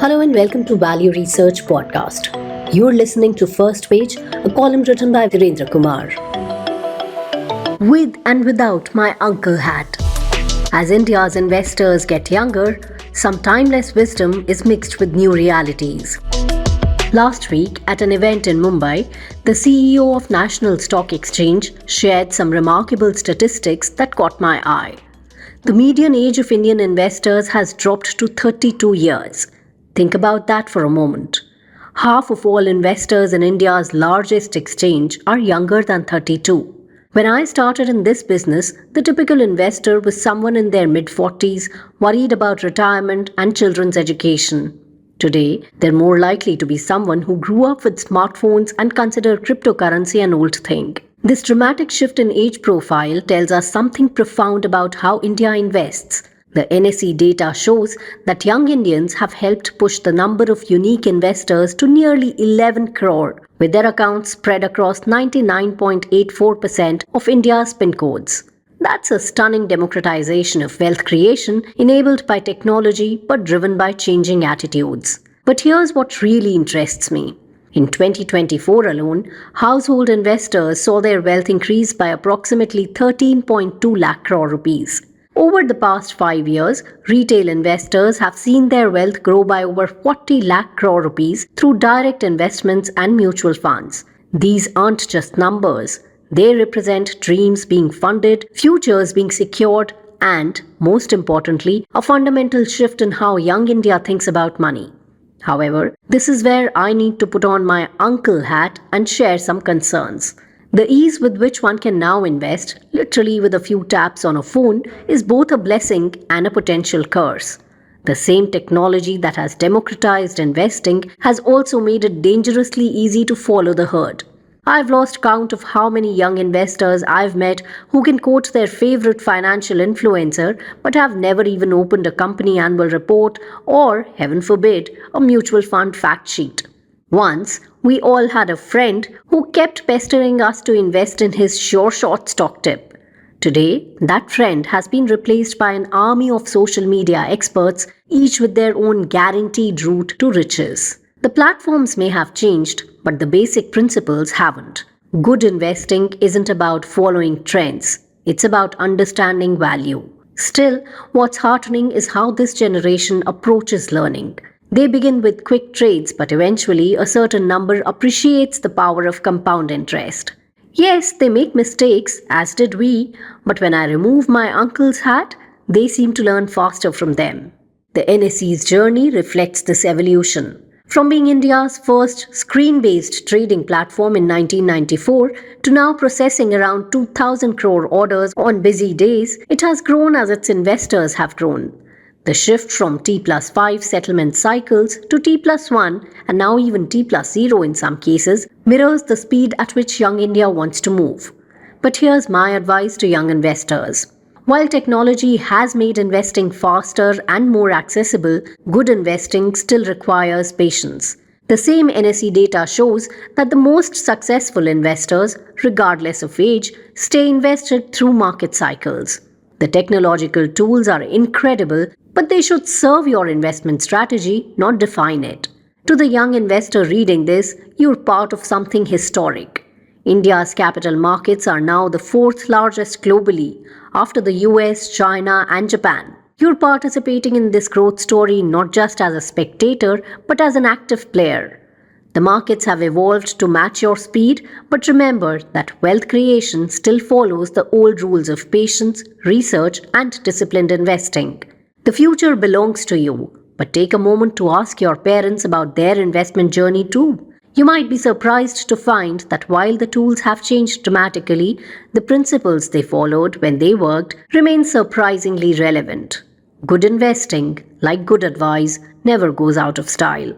Hello and welcome to Value Research Podcast. You're listening to First Page, a column written by Dhirendra Kumar. With and without my uncle hat. As India's investors get younger, some timeless wisdom is mixed with new realities. Last week, at an event in Mumbai, the CEO of National Stock Exchange shared some remarkable statistics that caught my eye. The median age of Indian investors has dropped to 32 years. Think about that for a moment. Half of all investors in India's largest exchange are younger than 32. When I started in this business, the typical investor was someone in their mid-40s, worried about retirement and children's education. Today, they're more likely to be someone who grew up with smartphones and consider cryptocurrency an old thing. This dramatic shift in age profile tells us something profound about how India invests. The NSE data shows that young Indians have helped push the number of unique investors to nearly 11 crore, with their accounts spread across 99.84% of India's PIN codes. That's a stunning democratization of wealth creation enabled by technology but driven by changing attitudes. But here's what really interests me. In 2024 alone, household investors saw their wealth increase by approximately 13.2 lakh crore rupees. Over the past 5 years, retail investors have seen their wealth grow by over 40 lakh crore rupees through direct investments and mutual funds. These aren't just numbers. They represent dreams being funded, futures being secured, and, most importantly, a fundamental shift in how young India thinks about money. However, this is where I need to put on my uncle hat and share some concerns. The ease with which one can now invest, literally with a few taps on a phone, is both a blessing and a potential curse. The same technology that has democratized investing has also made it dangerously easy to follow the herd. I've lost count of how many young investors I've met who can quote their favorite financial influencer but have never even opened a company annual report or, heaven forbid, a mutual fund fact sheet. Once, we all had a friend who kept pestering us to invest in his sure shot stock tip. Today, that friend has been replaced by an army of social media experts, each with their own guaranteed route to riches. The platforms may have changed, but the basic principles haven't. Good investing isn't about following trends. It's about understanding value. Still, what's heartening is how this generation approaches learning. They begin with quick trades, but eventually a certain number appreciates the power of compound interest. Yes, they make mistakes, as did we, but when I remove my uncle's hat, they seem to learn faster from them. The NSE's journey reflects this evolution. From being India's first screen-based trading platform in 1994 to now processing around 2,000 crore orders on busy days, it has grown as its investors have grown. The shift from T+5 settlement cycles to T+1 and now even T+0 in some cases mirrors the speed at which young India wants to move. But here's my advice to young investors. While technology has made investing faster and more accessible, good investing still requires patience. The same NSE data shows that the most successful investors, regardless of age, stay invested through market cycles. The technological tools are incredible, but they should serve your investment strategy, not define it. To the young investor reading this, you're part of something historic. India's capital markets are now the fourth largest globally, after the US, China, and Japan. You're participating in this growth story not just as a spectator, but as an active player. The markets have evolved to match your speed, but remember that wealth creation still follows the old rules of patience, research, and disciplined investing. The future belongs to you, but take a moment to ask your parents about their investment journey too. You might be surprised to find that while the tools have changed dramatically, the principles they followed when they worked remain surprisingly relevant. Good investing, like good advice, never goes out of style.